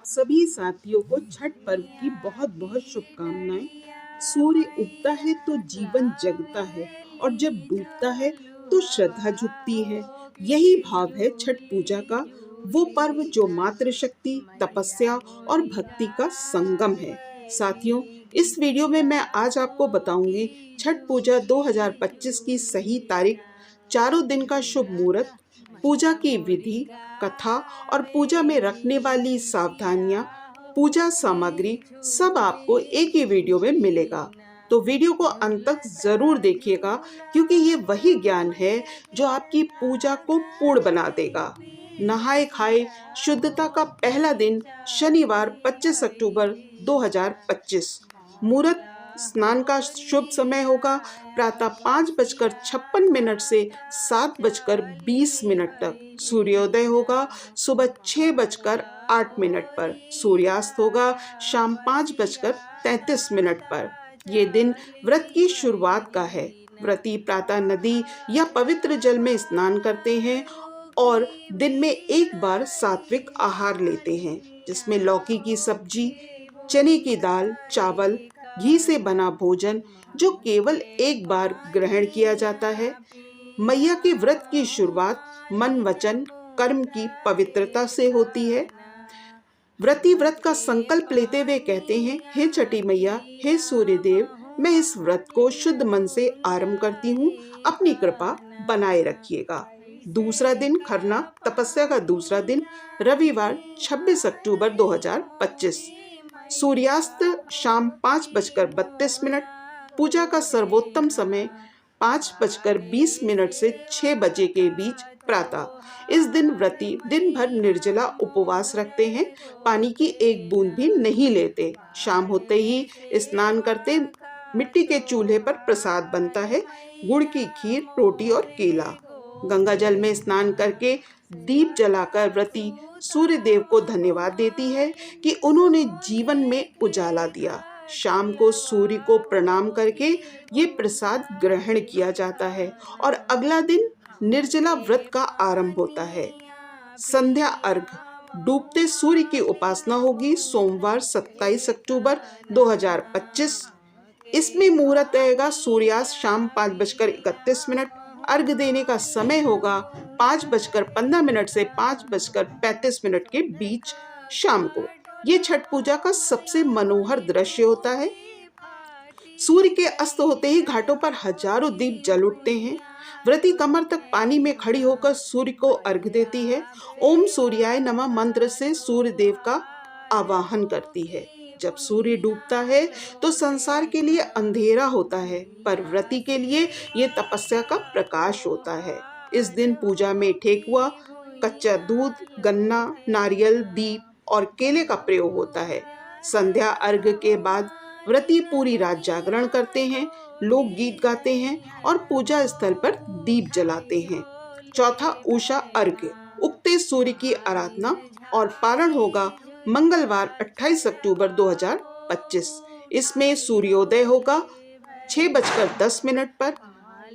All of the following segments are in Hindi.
सभी साथियों को छठ पर्व की बहुत बहुत शुभकामनाएं। सूर्य उगता है तो जीवन जगता है और जब डूबता है तो श्रद्धा झुकती है। यही भाव है छठ पूजा का, वो पर्व जो मातृशक्ति, तपस्या और भक्ति का संगम है। साथियों, इस वीडियो में मैं आज आपको बताऊंगी छठ पूजा 2025 की सही तारीख, चारों दिन का शुभ मुहूर्त, पूजा की विधि, कथा और पूजा में रखने वाली सावधानियां, पूजा सामग्री, सब आपको एक ही वीडियो में मिलेगा। तो वीडियो को अंत तक जरूर देखिएगा, क्योंकि ये वही ज्ञान है जो आपकी पूजा को पूर्ण बना देगा। नहाए खाए शुद्धता का पहला दिन, शनिवार 25 अक्टूबर 2025। मुहूर्त स्नान का शुभ समय होगा प्रातः 5:56 से 7:20 तक। सूर्योदय होगा सुबह 6:08 पर। सूर्यास्त होगा शाम 5:33 पर। ये दिन व्रत की शुरुआत का है। व्रती प्रातः नदी या पवित्र जल में स्नान करते हैं और दिन में एक बार सात्विक आहार लेते हैं, जिसमें लौकी की सब्जी, चने की दाल, चावल, घी से बना भोजन जो केवल एक बार ग्रहण किया जाता है। मैया के व्रत की शुरुआत मन, वचन, कर्म की पवित्रता से होती है। व्रती व्रत का संकल्प लेते हुए कहते हैं, हे छठी मैया, हे सूर्य देव, मैं इस व्रत को शुद्ध मन से आरंभ करती हूँ, अपनी कृपा बनाए रखिएगा। दूसरा दिन खरना, तपस्या का दूसरा दिन, रविवार 26 अक्टूबर 2025। सूर्यास्त शाम 5:32। पूजा का सर्वोत्तम समय 5:20 से 6 बजे के बीच प्रातः। इस दिन व्रती दिन भर निर्जला उपवास रखते हैं, पानी की एक बूंद भी नहीं लेते। शाम होते ही स्नान करते मिट्टी के चूल्हे पर प्रसाद बनता है, गुड़ की खीर, रोटी और केला। गंगा जल में स्नान करके दीप जलाकर व्रती सूर्य देव को धन्यवाद देती है कि उन्होंने जीवन में उजाला दिया। शाम को सूर्य को प्रणाम करके ये प्रसाद ग्रहण किया जाता है और अगला दिन निर्जला व्रत का आरंभ होता है। संध्या अर्घ, डूबते सूर्य की उपासना होगी सोमवार 27 अक्टूबर 2025। इसमें मुहूर्त रहेगा सूर्यास्त शाम 5:31। अर्घ देने का समय होगा 5:15 से 5:35 के बीच शाम को। ये छठ पूजा का सबसे मनोहर दृश्य होता है। सूर्य के अस्त होते ही घाटों पर हजारों दीप जल उठते हैं। व्रती कमर तक पानी में खड़ी होकर सूर्य को अर्घ देती है। ओम सूर्याय नमः मंत्र से सूर्य देव का आवाहन करती है। जब सूर्य डूबता है तो संसार के लिए अंधेरा होता है, पर व्रती के लिए ये तपस्या का प्रकाश होता है। इस दिन पूजा में ठेकुआ, कच्चा दूध, गन्ना, नारियल, दीप और केले का प्रयोग होता है। संध्या अर्घ के बाद व्रती पूरी रात जागरण करते हैं, लोक गीत गाते हैं और पूजा स्थल पर दीप जलाते हैं। चौथा उषा अर्घ, उगते सूर्य की आराधना और पारण होगा मंगलवार 28 अक्टूबर 2025। इसमें सूर्योदय होगा 6:10 पर।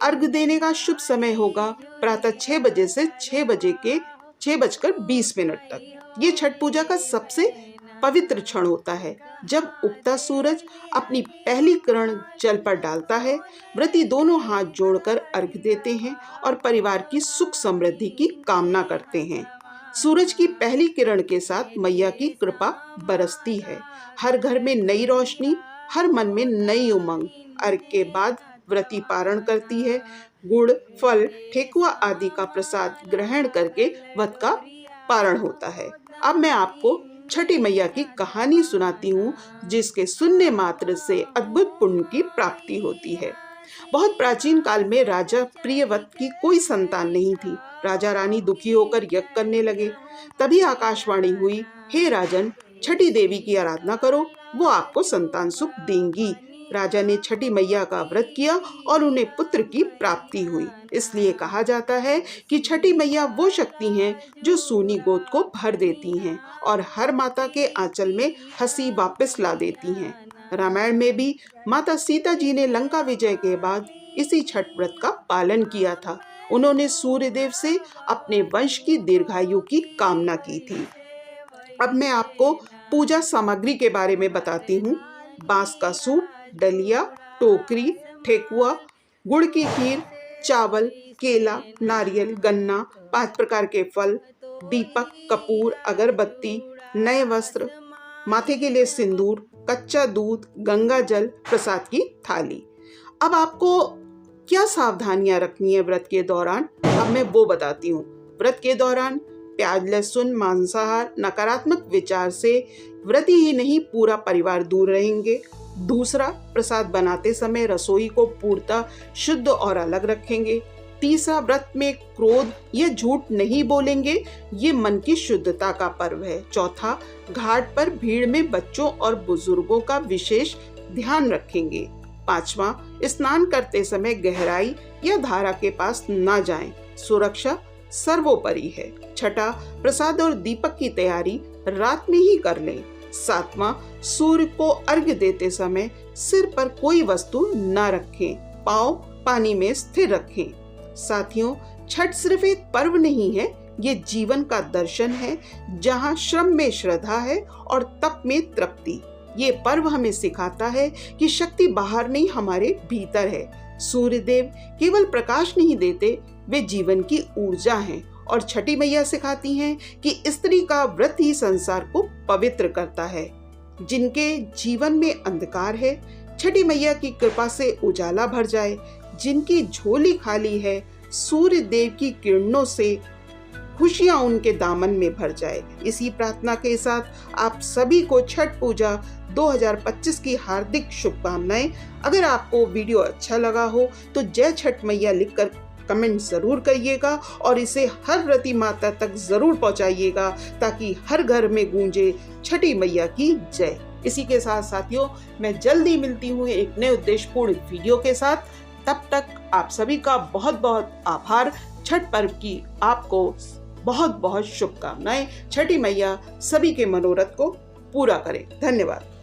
अर्घ देने का शुभ समय होगा प्रातः 6 बजे से 6:20 तक। ये छठ पूजा का सबसे पवित्र क्षण होता है, जब उगता सूरज अपनी पहली किरण जल पर डालता है। व्रती दोनों हाथ जोड़कर अर्घ देते हैं और परिवार की सुख समृद्धि की कामना करते हैं। सूरज की पहली किरण के साथ मैया की कृपा बरसती है। हर घर में नई रोशनी, हर मन में नई उमंग। अर्घ के बाद व्रती पारण करती है। गुड़, फल, ठेकुआ आदि का प्रसाद ग्रहण करके व्रत का पारण होता है। अब मैं आपको छठी मैया की कहानी सुनाती हूँ, जिसके सुनने मात्र से अद्भुत पुण्य की प्राप्ति होती है। बहुत प्राचीन काल में राजा प्रियव्रत की कोई संतान नहीं थी। राजा रानी दुखी होकर यज्ञ करने लगे। तभी आकाशवाणी हुई, हे राजन, छठी देवी की आराधना करो, वो आपको संतान सुख देंगी। राजा ने छठी मैया का व्रत किया और उन्हें पुत्र की प्राप्ति हुई। इसलिए कहा जाता है कि छठी मैया वो शक्ति हैं जो सूनी गोद को भर देती हैं और हर माता के आंचल में हंसी वापस ला देती हैं। रामायण में भी माता सीता जी ने लंका विजय के बाद इसी छठ व्रत का पालन किया था। उन्होंने सूर्य देव से अपने वंश की दीर्घायु की कामना की थी। अब मैं आपको पूजा सामग्री के बारे में बताती हूँ। बांस का सूप, डलिया, टोकरी, ठेकुआ, गुड़ की खीर, चावल, केला, नारियल, गन्ना, 5 प्रकार के फल, दीपक, कपूर, अगरबत्ती, नए वस्त्र, माथे के लिए सिंदूर, कच्चा दूध, गंगा जल, प्रसाद की थाली। अब आपको क्या सावधानियां रखनी है व्रत के दौरान, अब मैं वो बताती हूँ। व्रत के दौरान प्याज, लहसुन, मांसाहार, नकारात्मक विचार से व्रती ही नहीं पूरा परिवार दूर रहेंगे। दूसरा, प्रसाद बनाते समय रसोई को पूर्णतः शुद्ध और अलग रखेंगे। तीसरा, व्रत में क्रोध या झूठ नहीं बोलेंगे, ये मन की शुद्धता का पर्व है। चौथा, घाट पर भीड़ में बच्चों और बुजुर्गों का विशेष ध्यान रखेंगे। पांचवा, स्नान करते समय गहराई या धारा के पास ना जाएं, सुरक्षा सर्वोपरि है। छठा, प्रसाद और दीपक की तैयारी रात में ही कर लें। सातवां, सूर्य को अर्घ्य देते समय सिर पर कोई वस्तु न रखें, पांव पानी में स्थिर रखें। साथियों, छठ सिर्फ एक पर्व नहीं है, ये जीवन का दर्शन है, जहाँ श्रम में श्रद्धा है और तप में तृप्ति। ये पर्व हमें सिखाता है कि शक्ति बाहर नहीं, हमारे भीतर है। सूर्यदेव केवल प्रकाश नहीं देते, वे जीवन की ऊर्जा हैं। और छठी मैया सिखाती हैं कि स्त्री का व्रत ही संसार को पवित्र करता है। जिनके जीवन में अंधकार है, छठी मैया की कृपा से उजाला भर जाए। जिनकी झोली खाली है, सूर्य देव की किरणों से खुशियां उनके दामन में भर जाए। इसी प्रार्थना के साथ आप सभी को छठ पूजा 2025 की हार्दिक शुभकामनाएं। अगर आपको वीडियो अच्छा लगा हो तो जय छठ मैया लिखकर कमेंट जरूर करिएगा और इसे हर व्रती माता तक जरूर पहुंचाइएगा, ताकि हर घर में गूंजे छठी मैया की जय। इसी के साथ साथियों, मैं जल्दी मिलती हूँ एक नए उद्देश्यपूर्ण वीडियो के साथ। तब तक आप सभी का बहुत बहुत आभार। छठ पर्व की आपको बहुत बहुत शुभकामनाएं। छठी मैया सभी के मनोरथ को पूरा करें। धन्यवाद।